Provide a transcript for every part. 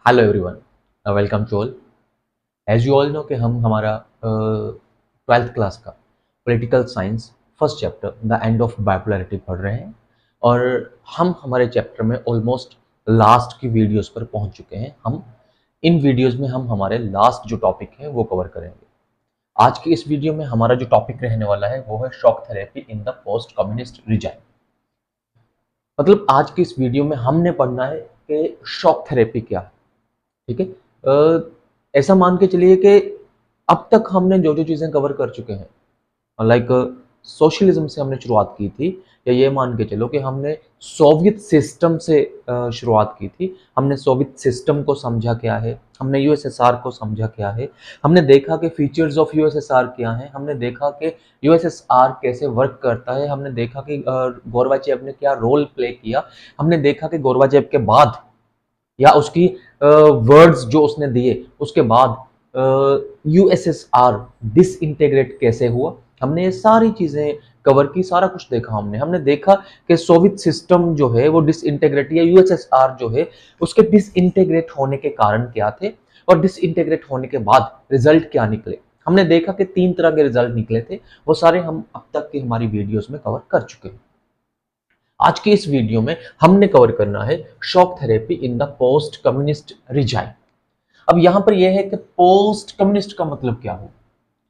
Hello everyone, welcome to all. As you all know कि हम हमारा 12th क्लास का political science first chapter the end of bipolarity पढ़ रहे हैं और हम हमारे चैप्टर में ऑलमोस्ट लास्ट की वीडियोस पर पहुंच चुके हैं। हम इन वीडियोस में हम हमारे लास्ट जो टॉपिक है वो कवर करेंगे। आज की इस वीडियो में हमारा जो टॉपिक रहने वाला है वो है shock therapy in the post communist regime. मतलब आज की इस वीडियो में हमने पढ़ना है कि शॉक थेरेपी क्या है। ठीक है। ऐसा मान के चलिए कि अब तक हमने जो जो चीज़ें कवर कर चुके हैं, लाइक सोशलिज्म से हमने शुरुआत की थी, या ये मान के चलो कि हमने सोवियत सिस्टम से शुरुआत की थी। हमने सोवियत सिस्टम को समझा क्या है, हमने यूएसएसआर को समझा क्या है, हमने देखा कि फीचर्स ऑफ यूएसएसआर क्या हैं, हमने देखा कि यूएसएसआर कैसे वर्क करता है, हमने देखा कि गोरबाचेव ने क्या रोल प्ले किया, हमने देखा कि गोरबाचेव के बाद या उसकी वर्ड्स जो उसने दिए उसके बाद यूएसएसआर डिसइंटीग्रेट कैसे हुआ। हमने ये सारी चीजें कवर की, सारा कुछ देखा। हमने देखा कि सोवियत सिस्टम जो है वो डिसइंटीग्रेट, या यूएसएसआर जो है उसके डिसइंटीग्रेट होने के कारण क्या थे और डिसइंटीग्रेट होने के बाद रिजल्ट क्या निकले। हमने देखा कि 3 तरह के रिजल्ट निकले थे, वो सारे हम अब तक की हमारी वीडियोस में कवर कर चुके हैं। आज की इस वीडियो में हमने कवर करना है shock therapy in the post communist regime. अब यहां पर यह है कि पोस्ट कम्युनिस्ट का मतलब क्या हो।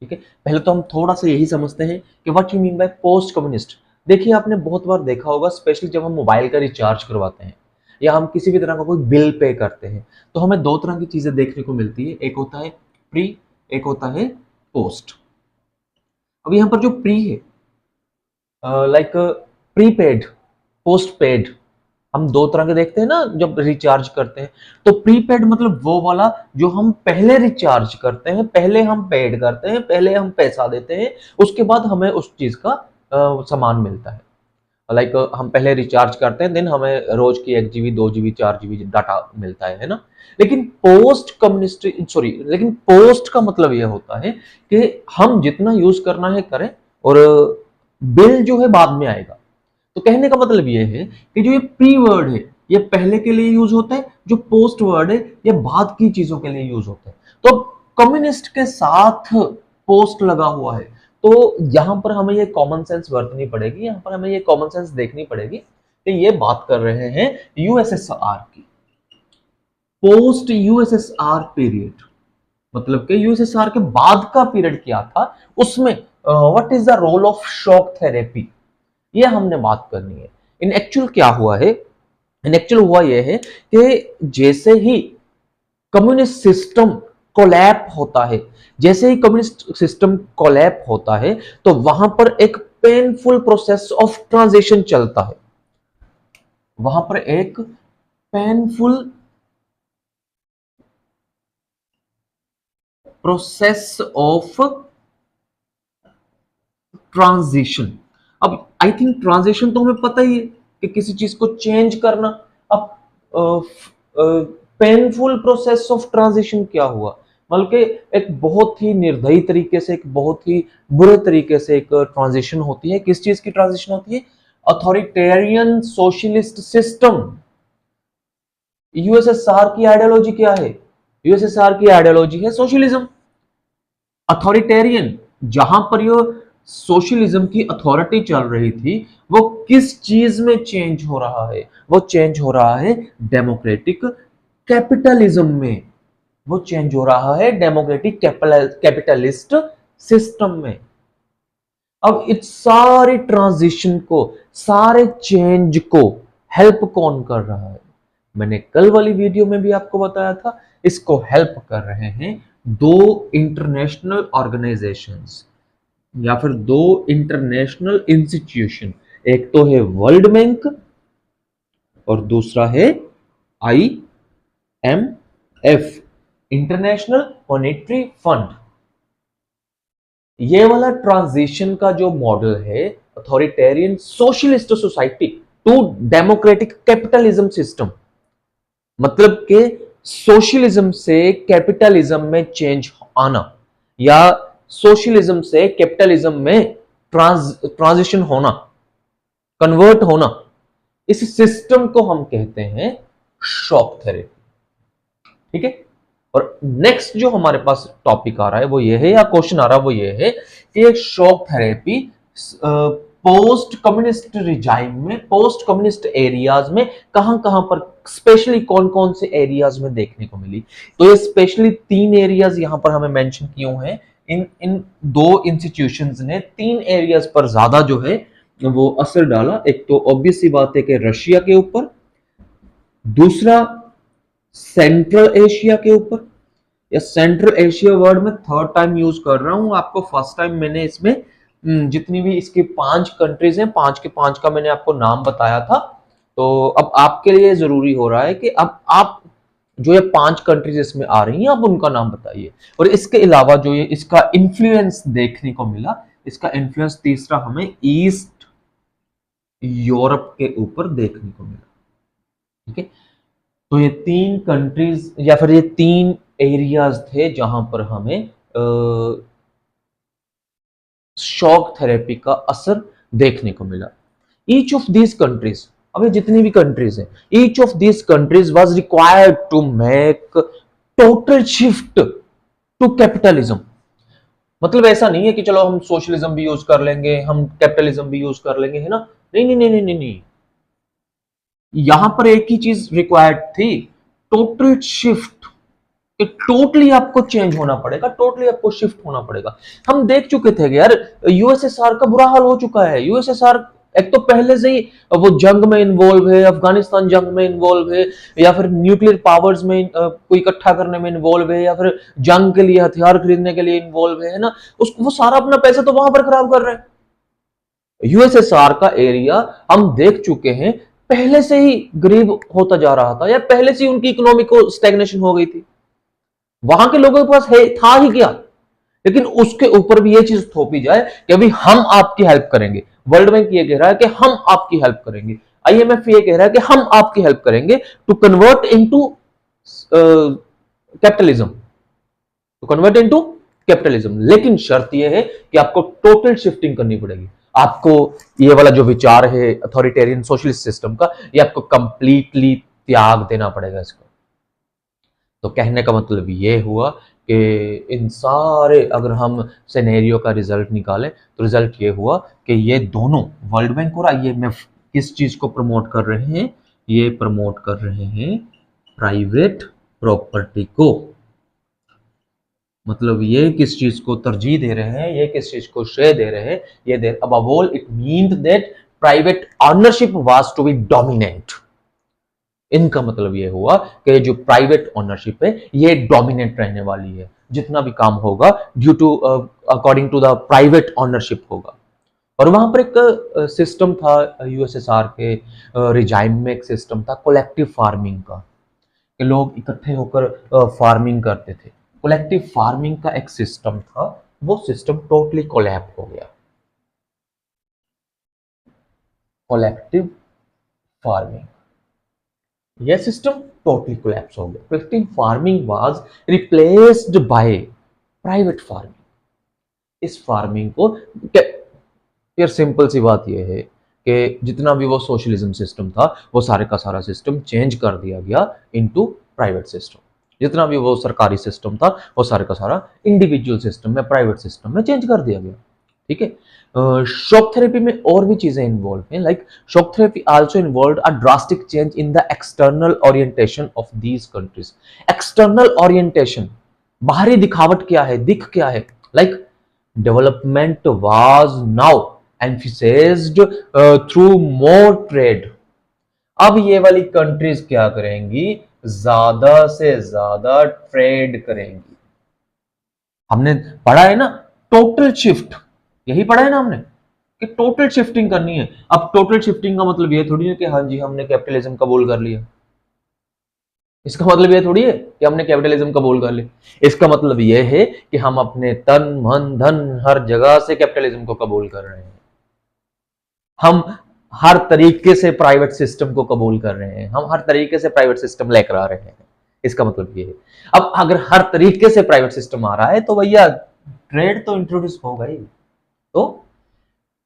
ठीक है, पहले तो हम थोड़ा सा यही समझते हैं कि what you mean by post communist. देखिए, आपने बहुत बार देखा होगा, स्पेशली जब हम मोबाइल का रिचार्ज करवाते हैं या हम किसी भी तरह का कोई बिल पे करते हैं, तो हमें 2 तरह की चीजें देखने को मिलती है। एक होता है प्री, एक होता है पोस्ट। अब यहां पर जो प्री है, लाइक प्रीपेड, पोस्ट पेड, हम 2 तरह के देखते हैं ना जब रिचार्ज करते हैं। तो प्रीपेड मतलब वो वाला जो हम पहले रिचार्ज करते हैं, पहले हम पेड करते हैं, पहले हम पैसा देते हैं, उसके बाद हमें उस चीज का सामान मिलता है। लाइक हम पहले रिचार्ज करते हैं, देन हमें रोज की 1 GB 2 GB 4 GB डाटा मिलता है ना। लेकिन पोस्ट कम्युनिस्ट, सॉरी, लेकिन पोस्ट का मतलब यह होता है कि हम जितना यूज करना है करें और बिल जो है बाद में आएगा। तो कहने का मतलब ये है कि जो ये प्री वर्ड है ये पहले के लिए यूज होता है, जो पोस्ट वर्ड है ये बाद की चीजों के लिए यूज होता है। तो कम्युनिस्ट के साथ पोस्ट लगा हुआ है, तो यहां पर हमें ये कॉमन सेंस बरतनी पड़ेगी, यहां पर हमें ये कॉमन सेंस देखनी पड़ेगी कि ये बात कर रहे हैं यूएसएसआर की, पोस्ट यूएसएसआर पीरियड। मतलब कि यूएसएसआर के बाद का पीरियड क्या था, उसमें what is the role of shock therapy, ये हमने बात करनी है। इन एक्चुअल क्या हुआ है, इन एक्चुअल हुआ यह है कि जैसे ही कम्युनिस्ट सिस्टम कोलैप होता है, जैसे ही कम्युनिस्ट सिस्टम कोलैप होता है, तो वहां पर एक पेनफुल प्रोसेस ऑफ ट्रांजिशन चलता है। वहां पर एक पेनफुल प्रोसेस ऑफ ट्रांजिशन। अब आई थिंक ट्रांजिशन तो हमें पता ही है कि किसी चीज को चेंज करना। अब पेनफुल प्रोसेस ऑफ ट्रांजिशन क्या हुआ, बल्कि एक बहुत ही निर्दयी तरीके से, एक बहुत ही बुरे तरीके से एक ट्रांजिशन होती है। किस चीज की ट्रांजिशन होती है? Authoritarian socialist system. यूएसएसआर की आइडियोलॉजी क्या है? यूएसएसआर की आइडियोलॉजी है सोशलिज्म, अथॉरिटेरियन। जहां पर ये सोशलिज्म की अथॉरिटी चल रही थी, वो किस चीज में चेंज हो रहा है? वो चेंज हो रहा है डेमोक्रेटिक कैपिटलिज्म में। वो चेंज हो रहा है डेमोक्रेटिक कैपिटलिस्ट सिस्टम में। अब इस सारे ट्रांजिशन को, सारे चेंज को हेल्प कौन कर रहा है? मैंने कल वाली वीडियो में भी आपको बताया था, इसको हेल्प कर रहे हैं 2 इंटरनेशनल ऑर्गेनाइजेशंस या फिर 2 इंटरनेशनल इंस्टीट्यूशन। एक तो है वर्ल्ड बैंक और दूसरा है IMF, इंटरनेशनल मॉनेटरी फंड। ये वाला ट्रांजिशन का जो मॉडल है, authoritarian socialist society to democratic capitalism system, मतलब के सोशलिज्म से कैपिटलिज्म में चेंज आना या सोशलिज्म से कैपिटलिज्म में ट्रांजिशन होना, कन्वर्ट होना, इस सिस्टम को हम कहते हैं शॉक थेरेपी। ठीक है। और नेक्स्ट जो हमारे पास टॉपिक आ रहा है वो ये है, या क्वेश्चन आ रहा है वो ये है कि shock therapy post communist regime में, पोस्ट कम्युनिस्ट एरियाज में कहां कहां पर, स्पेशली कौन कौन से एरियाज में देखने को मिली। तो ये स्पेशली 3 एरियाज यहां पर हमें मेंशन किए हुए हैं। इन इन 2 इंस्टीट्यूशंस ने 3 एरियाज पर ज्यादा जो है वो असर डाला। एक तो ऑब्वियस सी बात है कि रशिया के ऊपर, दूसरा सेंट्रल एशिया के ऊपर, या सेंट्रल एशिया वर्ड में थर्ड टाइम यूज कर रहा हूं। आपको फर्स्ट टाइम मैंने इसमें जितनी भी इसके 5 कंट्रीज हैं, 5 के 5 का मैंने आपको नाम बताया था। तो अब आपके लिए जरूरी हो रहा है कि अब आप जो ये 5 कंट्रीज इसमें आ रही हैं आप उनका नाम बताइए। और इसके अलावा जो ये इसका इन्फ्लुएंस देखने को मिला, इसका इन्फ्लुएंस तीसरा हमें ईस्ट यूरोप के ऊपर देखने को मिला। ठीक है, तो ये 3 कंट्रीज या फिर ये 3 एरियाज थे जहां पर हमें शॉक थेरेपी का असर देखने को मिला। ईच ऑफ दीज कंट्रीज, अब ये जितनी भी कंट्रीज हैं, each of these countries was required to make total shift to capitalism. मतलब ऐसा नहीं है कि चलो हम सोशलिज्म भी यूज कर लेंगे, हम कैपिटलिज्म भी यूज कर लेंगे, है ना। नहीं नहीं नहीं नहीं नहीं, यहां पर एक ही चीज रिक्वायर्ड थी, टोटल शिफ्ट। टोटली आपको चेंज होना पड़ेगा, टोटली आपको शिफ्ट होना पड़ेगा। हम देख चुके थे कि यार यूएसएसआर का बुरा हाल हो चुका है। यूएसएसआर एक तो पहले से ही वो जंग में इन्वॉल्व है, अफगानिस्तान जंग में इन्वॉल्व है, या फिर न्यूक्लियर पावर्स में को इकट्ठा करने में इन्वॉल्व है, या फिर जंग के लिए हथियार खरीदने के लिए इन्वॉल्व है ना। उसको वो सारा अपना पैसा तो वहां पर खराब कर रहे हैं। यूएसएसआर का एरिया हम देख चुके हैं पहले से ही गरीब होता जा रहा था, या पहले से ही उनकी इकोनॉमी को स्टैग्नेशन हो गई थी। वहां के लोगों के पास है था ही क्या, लेकिन उसके ऊपर भी ये चीज थोपी जाए कि अभी हम आपकी हेल्प करेंगे। वर्ल्ड बैंक ये कह रहा है कि हम आपकी हेल्प करेंगे, आईएमएफ ये कह रहा है कि हम आपकी हेल्प करेंगे to convert into capitalism, to convert into capitalism. लेकिन शर्त यह है कि आपको टोटल शिफ्टिंग करनी पड़ेगी। आपको ये वाला जो विचार है अथॉरिटेरियन सोशलिस्ट सिस्टम का, ये आपको कंप्लीटली त्याग देना पड़ेगा इसको। तो कहने का मतलब ये हुआ कि इन सारे अगर हम सिनेरियो का रिजल्ट निकालें तो रिजल्ट ये हुआ कि ये दोनों वर्ल्ड बैंक और आईएमएफ किस चीज को प्रमोट कर रहे हैं, ये प्रमोट कर रहे हैं प्राइवेट प्रॉपर्टी को। मतलब ये किस चीज को तरजीह दे रहे हैं, ये किस चीज को श्रेय दे रहे हैं, ये they above all it means that private ownership was to be dominant. इनका मतलब ये हुआ कि जो प्राइवेट ओनरशिप है ये डोमिनेंट रहने वाली है। जितना भी काम होगा due to according to the private ownership होगा। और वहां पर एक सिस्टम था यूएसएसआर के रिजाइम में, एक सिस्टम था कलेक्टिव फार्मिंग का, कि लोग इकट्ठे होकर फार्मिंग करते थे। कलेक्टिव फार्मिंग का एक सिस्टम था, वो सिस्टम टोटली कोलैप्स हो गया। कलेक्टिव फार्मिंग, यह सिस्टम टोटली कोलैप्स हो गया। Collective farming was replaced by private farming. इस फार्मिंग को, यार सिंपल सी बात यह है कि जितना भी वो सोशलिज्म सिस्टम था वो सारे का सारा सिस्टम चेंज कर दिया गया इनटू प्राइवेट सिस्टम। जितना भी वो सरकारी सिस्टम था वो सारे का सारा इंडिविजुअल सिस्टम में, प्राइवेट सिस्टम में चेंज कर दिया गया। ठीक है। शॉक थेरेपी में और भी चीजें इन्वॉल्व हैं, like shock therapy also involve a drastic change in the external orientation of these countries. External orientation, बाहरी दिखावट क्या है, दिख क्या है, like development was now emphasized through more trade. अब ये वाली कंट्रीज क्या करेंगी, ज्यादा से ज्यादा ट्रेड करेंगी। हमने पढ़ा है ना टोटल शिफ्ट, यही पढ़ा है ना हमने कि टोटल शिफ्टिंग करनी है। अब टोटल शिफ्टिंग का मतलब ये थोड़ी है कि हाँ जी हमने कैपिटलिज्म कबूल कर लिया। इसका मतलब ये थोड़ी है कि हमने कैपिटलिज्म कबूल कर लिया। इसका मतलब ये है कि हम अपने तन मन धन हर जगह से कैपिटलिज्म को कबूल कर रहे हैं। हम हर तरीके से प्राइवेट सिस्टम को कबूल कर रहे हैं, हम हर तरीके से प्राइवेट सिस्टम लेकर आ रहे हैं। इसका मतलब ये है। अब अगर हर तरीके से प्राइवेट सिस्टम आ रहा है तो भैया ट्रेड तो इंट्रोड्यूस होगा ही। तो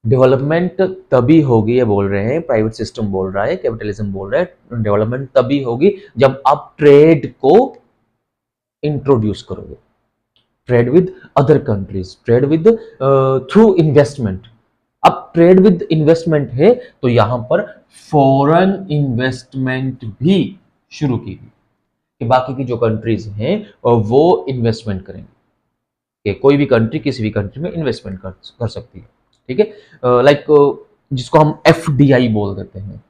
डेवलपमेंट तभी होगी, ये बोल रहे हैं, प्राइवेट सिस्टम बोल रहा है, कैपिटलिज्म बोल रहा है, डेवलपमेंट तभी होगी जब आप ट्रेड को इंट्रोड्यूस करोगे। Trade with other countries, trade with through investment. अब ट्रेड विद इन्वेस्टमेंट है तो यहां पर फॉरेन इन्वेस्टमेंट भी शुरू की गई कि बाकी की जो कंट्रीज हैं वो इन्वेस्टमेंट करेंगे, कि कोई भी कंट्री किसी भी कंट्री में इन्वेस्टमेंट कर सकती है। ठीक है, लाइक जिसको हम एफडीआई बोल देते हैं,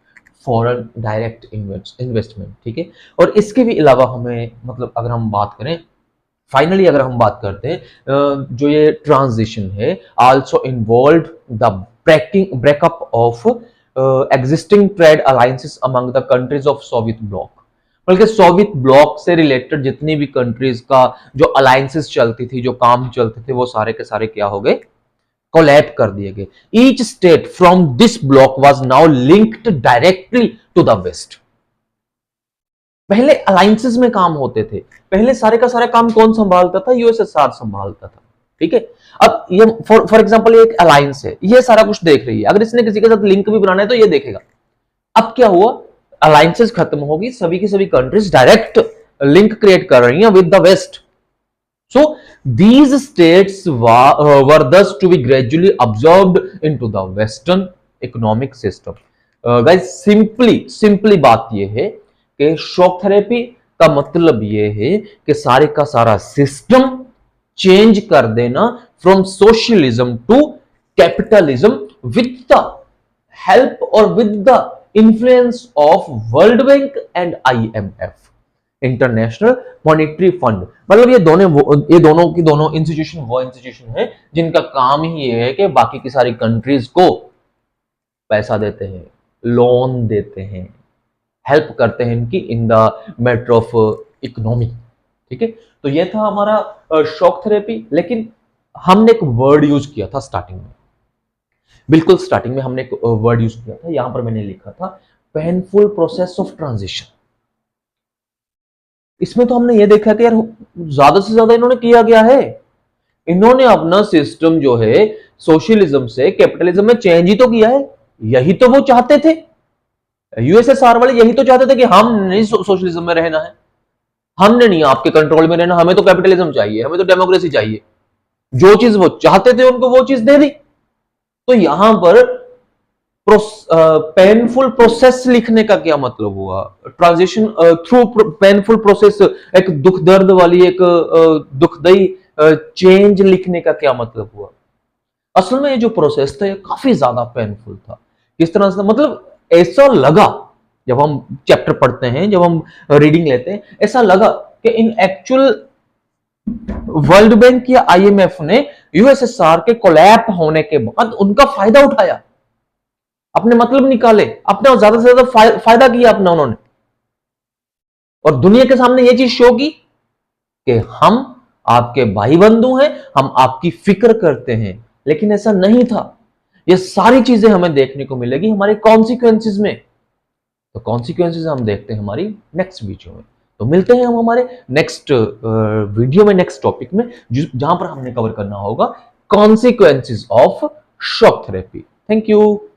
फॉरेन डायरेक्ट इन्वेस्टमेंट। ठीक है, और इसके भी अलावा हमें मतलब अगर हम बात करें, फाइनली अगर हम बात करते हैं, जो ये ट्रांजिशन है also involve the breakup of existing trade alliances among the countries of Soviet block. बल्कि सोवियत ब्लॉक से रिलेटेड जितनी भी कंट्रीज का जो अलायंसेस चलती थी, जो काम चलते थे, वो सारे के सारे क्या हो गए, कोलैप कर दिए गए। Each state from this block was now linked directly to the West. पहले अलायंसेस में काम होते थे, पहले सारे का सारा काम कौन संभालता था, यूएसएसआर संभालता था। ठीक है, अब ये फॉर एग्जांपल एक अलायंस है, ये सारा कुछ देख रही है, अगर इसने किसी के साथ लिंक भी बनाना है तो ये देखेगा। अब क्या हुआ, अलायंसेस खत्म होगी, सभी की सभी कंट्रीज डायरेक्ट लिंक क्रिएट कर रही हैं with the West. So these states were thus to be gradually absorbed into the Western economic system. Guys, simply बात ये है कि शॉक थेरेपी का मतलब ये है कि सारे का सारा सिस्टम चेंज कर देना from socialism to capitalism with the help और with the influence of World Bank and IMF, International Monetary Fund. मतलब ये दोनों की दोनों इंस्टीट्यूशन वो इंस्टीट्यूशन है जिनका काम ही ये है कि बाकी की सारी कंट्रीज को पैसा देते हैं, लोन देते हैं, हेल्प करते हैं इनकी in the matter of economy. ठीक है, तो ये था हमारा शॉक थेरेपी। लेकिन हमने एक वर्ड यूज किया था स्टार्टिंग में, बिल्कुल स्टार्टिंग में हमने एक वर्ड यूज किया था, यहां पर मैंने लिखा था पेनफुल प्रोसेस ऑफ ट्रांजिशन। इसमें तो हमने ये देखा कि यार ज्यादा से ज्यादा इन्होंने किया गया है, इन्होंने अपना सिस्टम जो है सोशलिज्म से कैपिटलिज्म में चेंज ही तो किया है। यही तो वो चाहते थे, यूएसएसआर वाले यही तो चाहते थे कि हम नहीं सोशलिज्म में रहना है, हमने नहीं आपके कंट्रोल में रहना, हमें तो कैपिटलिज्म चाहिए, हमें तो डेमोक्रेसी चाहिए। जो चीज वो चाहते थे उनको वो चीज दे दी। तो यहां पर पेनफुल प्रोसेस लिखने का क्या मतलब हुआ, ट्रांजिशन थ्रू पेनफुल प्रोसेस, एक दुख दर्द वाली एक दुखदाई चेंज लिखने का क्या मतलब हुआ। असल में ये जो प्रोसेस था ये काफी ज्यादा पेनफुल था। किस तरह से, मतलब ऐसा लगा जब हम चैप्टर पढ़ते हैं, जब हम रीडिंग लेते हैं, ऐसा लगा कि इन एक्चुअल वर्ल्ड बैंक या आईएमएफ ने यूएसएसआर के कोलैप होने के बाद उनका फायदा उठाया, अपने मतलब निकाले, अपने ज्यादा से ज्यादा फायदा किया अपना उन्होंने, और दुनिया के सामने ये चीज शो की कि हम आपके भाई बंधु हैं, हम आपकी फिक्र करते हैं। लेकिन ऐसा नहीं था। ये सारी चीजें हमें देखने को मिलेगी हमारे कॉन्सिक्वेंसेस में। तो कॉन्सिक्वेंसेस हम देखते हैं हमारी नेक्स्ट वीडियो में। तो मिलते हैं हम हमारे नेक्स्ट वीडियो में, नेक्स्ट टॉपिक में, जहां पर हमने कवर करना होगा consequences of shock therapy. Thank you.